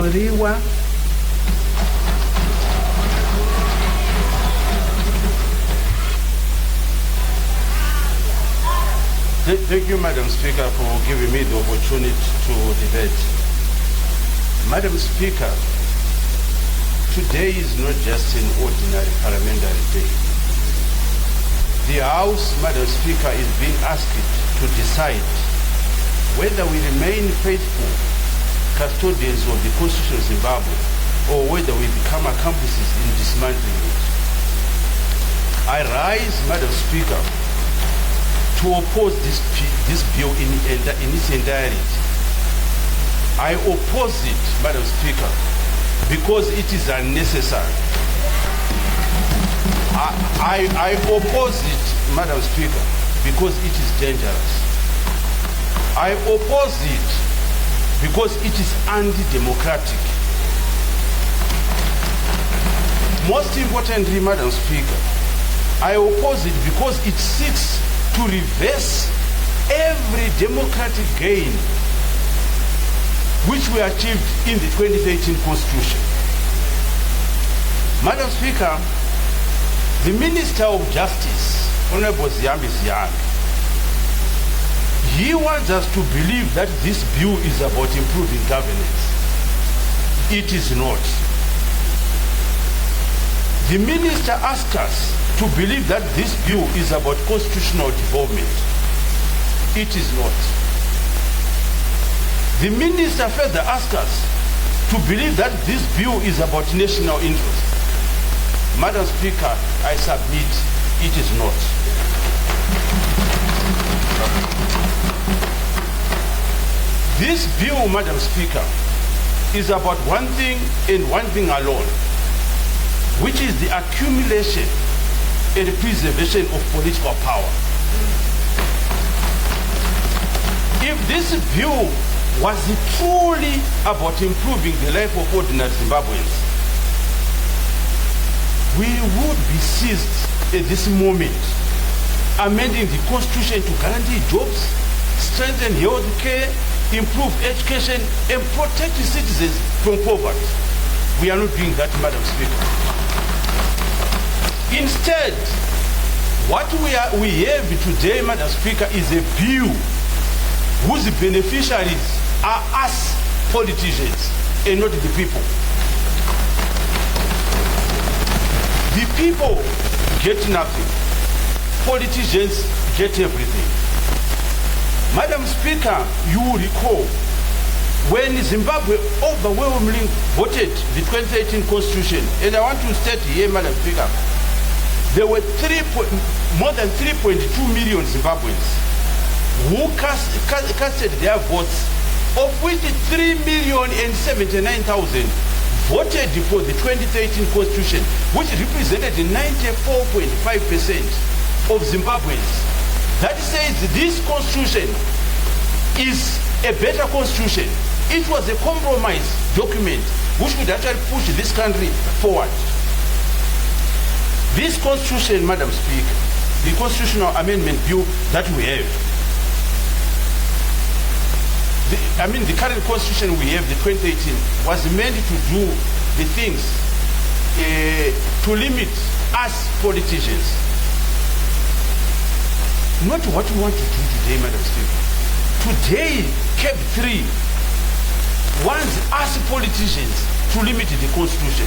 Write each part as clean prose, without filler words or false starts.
Mushoriwa. Thank you, Madam Speaker, for giving me the opportunity to debate. Madam Speaker, today is not just an ordinary parliamentary day. The House, Madam Speaker, is being asked to decide whether we remain faithful custodians of the Constitution of Zimbabwe or whether we become accomplices in dismantling it. I rise, Madam Speaker, to oppose this bill in its entirety. I oppose it, Madam Speaker, because it is unnecessary. I oppose it, Madam Speaker, because it is dangerous. I oppose it because it is anti-democratic. Most importantly, Madam Speaker, I oppose it because it seeks to reverse every democratic gain which we achieved in the 2013 Constitution. Madam Speaker, the Minister of Justice, Honorable Dzivarasekwa, he wants us to believe that this bill is about improving governance. It is not. The Minister asked us to believe that this bill is about constitutional development. It is not. The Minister further asked us to believe that this bill is about national interest. Madam Speaker, I submit it is not. This bill, Madam Speaker, is about one thing and one thing alone, which is the accumulation and the preservation of political power. If this bill was truly about improving the life of ordinary Zimbabweans, we would be seized at this moment, amending the Constitution to guarantee jobs, strengthen health care, improve education, and protect the citizens from poverty. We are not doing that, Madam Speaker. Instead, what we have today, Madam Speaker, is a bill whose beneficiaries are us politicians and not the people. The people get nothing. Politicians get everything. Madam Speaker, you will recall when Zimbabwe overwhelmingly voted the 2018 Constitution, and I want to state here, Madam Speaker, there were more than 3.2 million Zimbabweans who casted their votes, of which 3,079,000 voted for the 2013 Constitution, which represented 94.5% of Zimbabweans. That says this Constitution is a better Constitution. It was a compromise document which would actually push this country forward. This Constitution, Madam Speaker, the constitutional amendment bill that we have, the current Constitution we have, the 2018, was meant to do the things to limit us politicians. Not what we want to do today, Madam Speaker. Today, CAP 3 wants us politicians to limit the Constitution.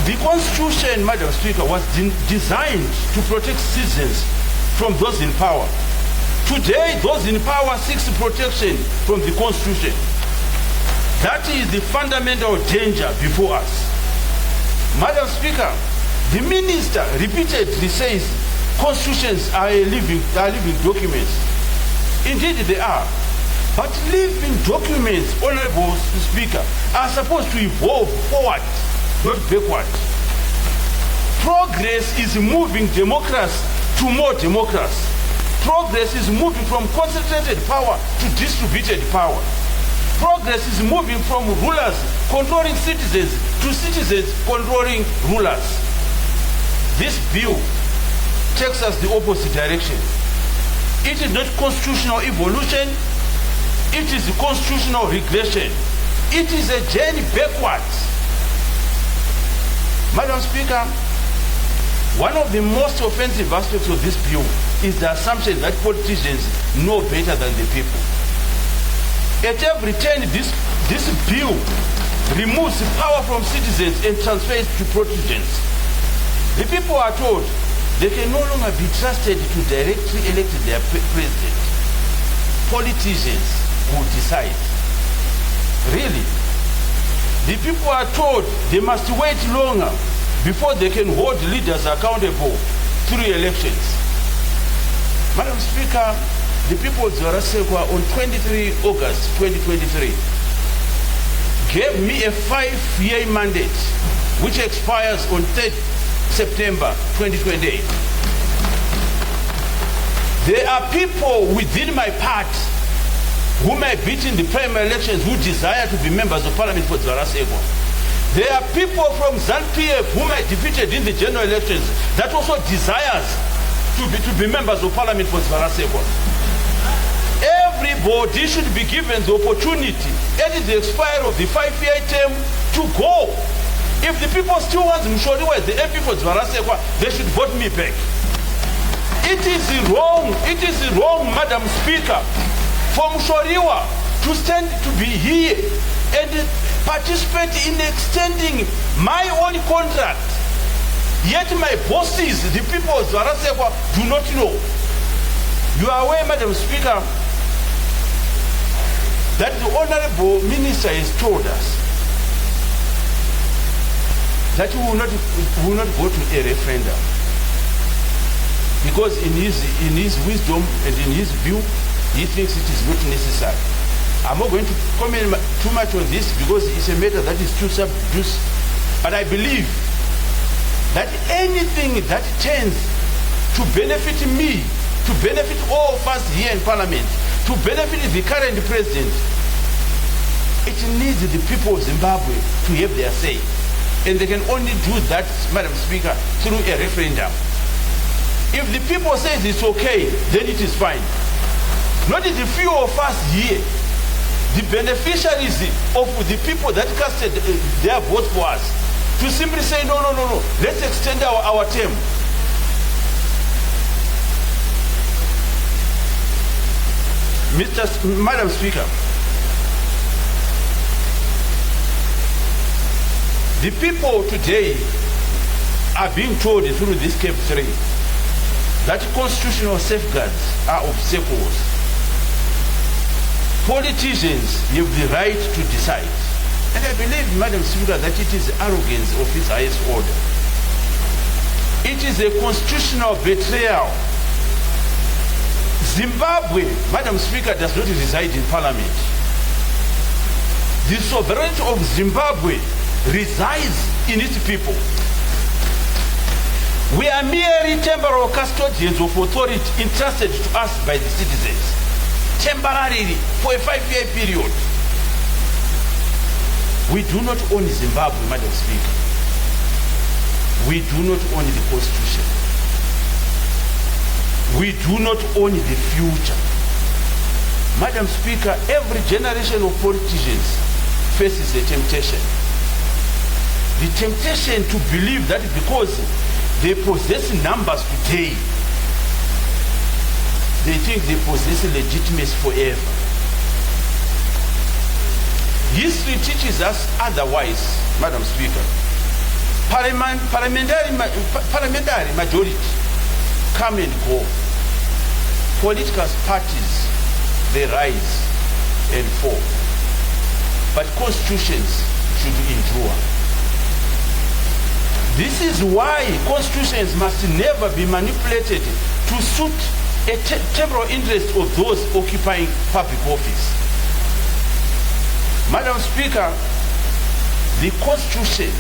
The Constitution, Madam Speaker, was designed to protect citizens from those in power. Today, those in power seek protection from the Constitution. That is the fundamental danger before us. Madam Speaker, the Minister repeatedly says constitutions are living documents. Indeed they are. But living documents, Honorable Speaker, are supposed to evolve forward, not backward. Progress is moving democracy to more democracy. Progress is moving from concentrated power to distributed power. Progress is moving from rulers controlling citizens to citizens controlling rulers. This bill takes us the opposite direction. It is not constitutional evolution. It is constitutional regression. It is a journey backwards. Madam Speaker, one of the most offensive aspects of this bill is the assumption that politicians know better than the people. At every turn, this bill removes power from citizens and transfers to politicians. The people are told they can no longer be trusted to directly elect their president. Politicians will decide. Really? The people are told they must wait longer before they can hold leaders accountable through elections. Madam Speaker, the people of Dzivarasekwa on 23 August 2023 gave me a 5-year mandate which expires on 3rd September 2028. There are people within my party whom I beat in the primary elections who desire to be members of Parliament for Dzivarasekwa. There are people from ZANU-PF whom I defeated in the general elections that also desires to be members of Parliament for Dzivarasekwa. Everybody should be given the opportunity at the expiry of the 5-year term to go. If the people still want Mushoriwa as the MP for Dzivarasekwa, they should vote me back. It is wrong, Madam Speaker, for Mushoriwa to stand to be here and participate in extending my own contract. Yet my bosses, the people of Dzivarasekwa, do not know. You are aware, Madam Speaker, that the Honorable Minister has told us that we will not go to a referendum because in his wisdom and in his view, he thinks it is not necessary. I'm not going to comment too much on this because it's a matter that is too sub-juice. But I believe that anything that tends to benefit me, to benefit all of us here in Parliament, to benefit the current president, it needs the people of Zimbabwe to have their say. And they can only do that, Madam Speaker, through a referendum. If the people say it's okay, then it is fine. Not the few of us here, the beneficiaries of the people that casted their vote for us, to simply say, no, let's extend our term. Madam Speaker, the people today are being told through this Cap 3 that constitutional safeguards are obstacles. Politicians have the right to decide. And I believe, Madam Speaker, that it is arrogance of its highest order. It is a constitutional betrayal. Zimbabwe, Madam Speaker, does not reside in Parliament. The sovereignty of Zimbabwe resides in its people. We are merely temporal custodians of authority entrusted to us by the citizens, temporarily for a 5-year period. We do not own Zimbabwe, Madam Speaker. We do not own the Constitution. We do not own the future. Madam Speaker, every generation of politicians faces a temptation. The temptation to believe that because they possess numbers today, they think they possess legitimacy forever. History teaches us otherwise, Madam Speaker. Parliamentary majority come and go. Political parties, they rise and fall. But constitutions should endure. This is why constitutions must never be manipulated to suit a temporal interest of those occupying public office. Madam Speaker, the Constitution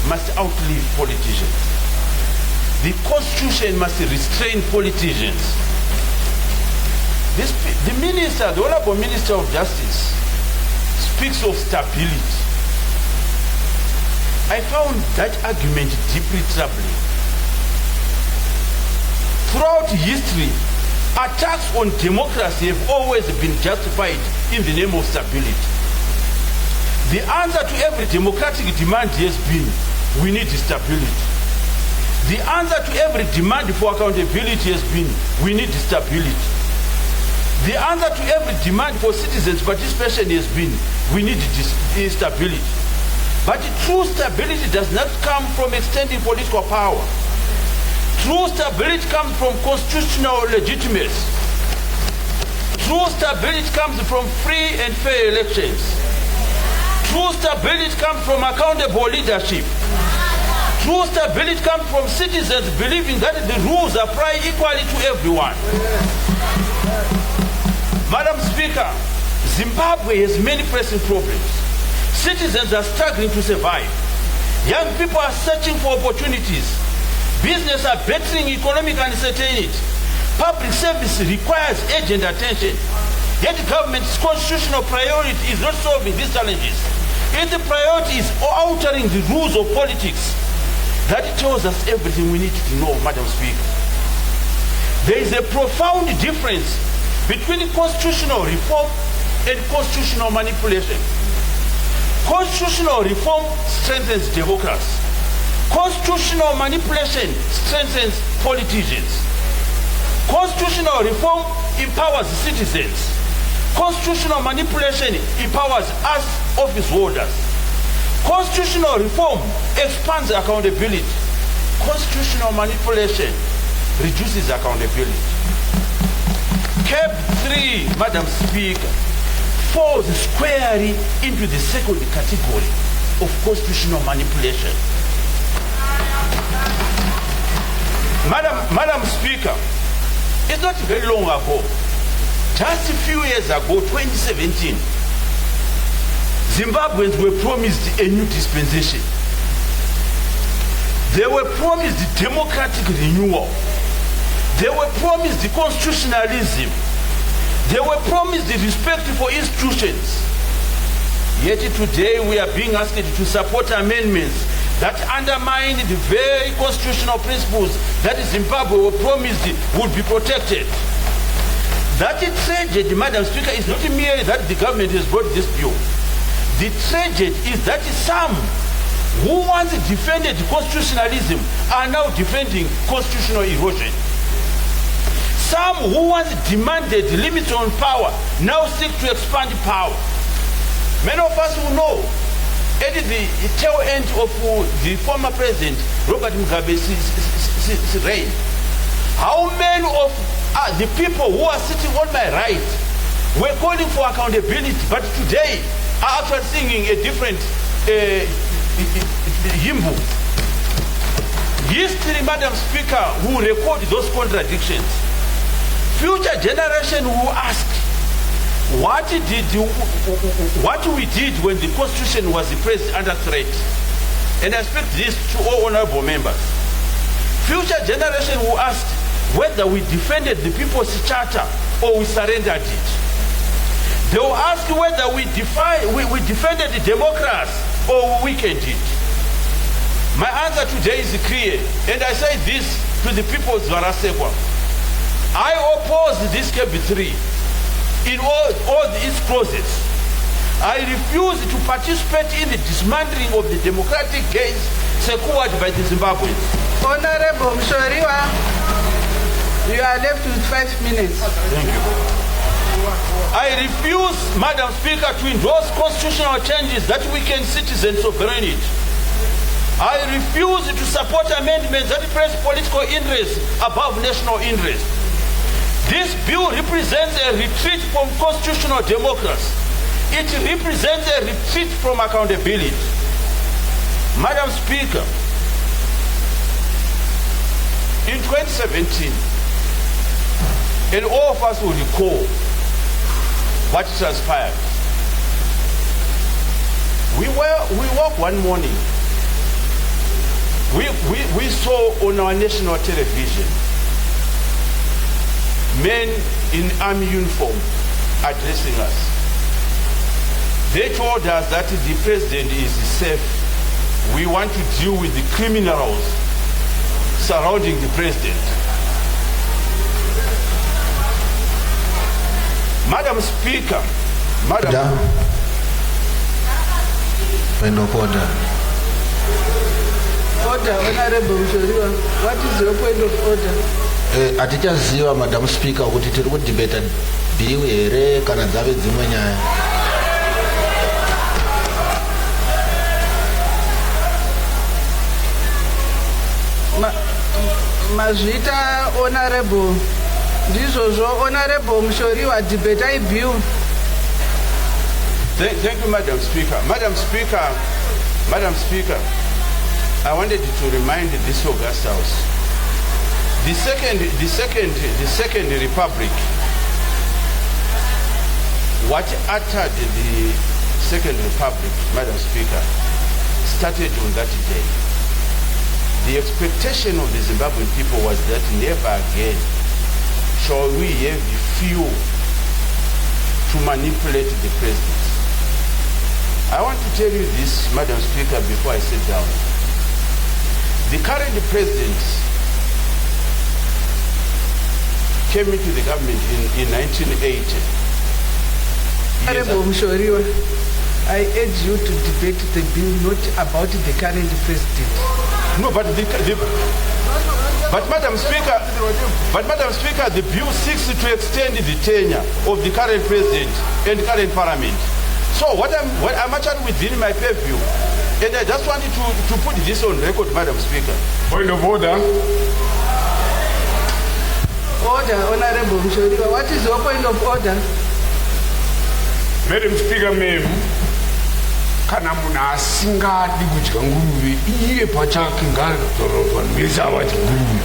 must outlive politicians. The Constitution must restrain politicians. The Minister, the Honorable Minister of Justice, speaks of stability. I found that argument deeply troubling. Throughout history, Attacks on democracy have always been justified in the name of stability. The answer to every democratic demand has been, we need stability. The answer to every demand for accountability has been, we need stability. The answer to every demand for citizens' participation has been, we need stability. But true stability does not come from extending political power. True stability comes from constitutional legitimacy. True stability comes from free and fair elections. True stability comes from accountable leadership. True stability comes from citizens believing that the rules apply equally to everyone. Madam Speaker, Zimbabwe has many pressing problems. Citizens are struggling to survive. Young people are searching for opportunities. Business are battling economic uncertainty. Public service requires urgent attention. Yet the government's constitutional priority is not solving these challenges. Its priority is altering the rules of politics. That tells us everything we need to know, Madam Speaker. There is a profound difference between constitutional reform and constitutional manipulation. Constitutional reform strengthens democracy. Constitutional manipulation strengthens politicians. Constitutional reform empowers citizens. Constitutional manipulation empowers us office holders. Constitutional reform expands accountability. Constitutional manipulation reduces accountability. Cap 3, Madam Speaker, falls squarely into the second category of constitutional manipulation. Madam Speaker, it's not very long ago, just a few years ago, 2017, Zimbabweans were promised a new dispensation. They were promised democratic renewal. They were promised constitutionalism. They were promised respect for institutions. Yet today we are being asked to support amendments that undermine the very constitutional principles that Zimbabwe were promised would be protected. That tragedy, Madam Speaker, is not merely that the government has brought this bill. The tragedy is that some who once defended constitutionalism are now defending constitutional erosion. Some who once demanded limits on power now seek to expand power. Many of us will know at the tail end of the former president, Robert Mugabe's reign, how many of the people who are sitting on my right were calling for accountability, but today are actually singing a different hymn. History, Madam Speaker, will record those contradictions. Future generation will ask, what we did when the Constitution was placed under threat? And I expect this to all honorable members. Future generation will ask whether we defended the People's Charter or we surrendered it. They will ask whether we defended the democracy or we weakened it. My answer today is clear, and I say this to the people of Dzivarasekwa. I oppose this KB3 in all its clauses. I refuse to participate in the dismantling of the democratic gains secured by the Zimbabweans. Honorable Mushoriwa, you are left with 5 minutes. Thank you. I refuse, Madam Speaker, to endorse constitutional changes that weaken citizen sovereignty. I refuse to support amendments that place political interests above national interests. This bill represents a retreat from constitutional democracy. It represents a retreat from accountability. Madam Speaker, in 2017, and all of us will recall what transpired. We woke one morning. We saw on our national television men in army uniform addressing us. They told us that the president is safe. We want to deal with the criminals surrounding the president. Madam Speaker, Point of order. Order, Honorable Mushoriwa. What is your point of order? Atichaziva Madam Speaker kuti tiri kudebata bill here kana dzave dzimwe nyaya. Mazvita Honorable ndizvozvo Honorable Mushoriwa debate bill. Thank you, Madam Speaker. Madam Speaker, I wanted to remind this august house, the second republic, what uttered the second republic, Madam Speaker, started on that day. The expectation of the Zimbabwean people was that never again shall we have the fuel to manipulate the president. I want to tell you this, Madam Speaker, before I sit down. The current president came into the government in 1980. Honorable Mushoriwa, I urge you to debate the bill, not about the current president. No, but Madam Speaker, the bill seeks to extend the tenure of the current president and current parliament. So what I'm actually within my purview, and I just wanted to put this on record, Madam Speaker. Point of order. Order, Honorable Mushoriwa. What is your point of order? Madam Speaker, ma'am, kana munhu asingadi kudya nguruve iye pachake ngatorotwa nesava chenguruve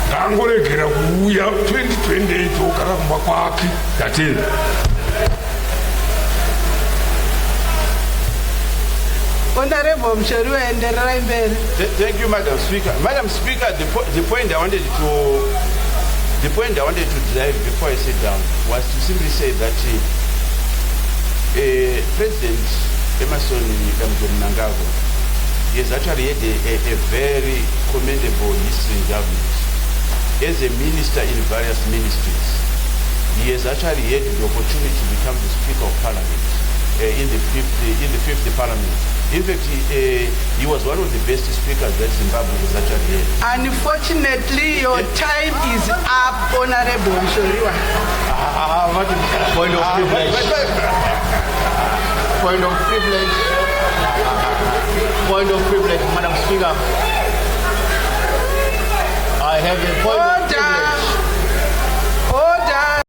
ngaangoregera kuuya 2028 ogara kumba kwake datena. Honorable Mushoriwa, endelea mbele. Thank you, Madam Speaker. Madam Speaker, the point I wanted to drive before I sit down was to simply say that President Emerson Mnangagwa has actually had a very commendable history in government. As a minister in various ministries, he has actually had the opportunity to become the Speaker of Parliament in the fifth Parliament. In fact, he was one of the best speakers that Zimbabwe has actually had. Unfortunately, your time is up, Honorable Mushoriwa. Point of privilege. Point of privilege. Point of privilege, Madam Speaker. I have a point of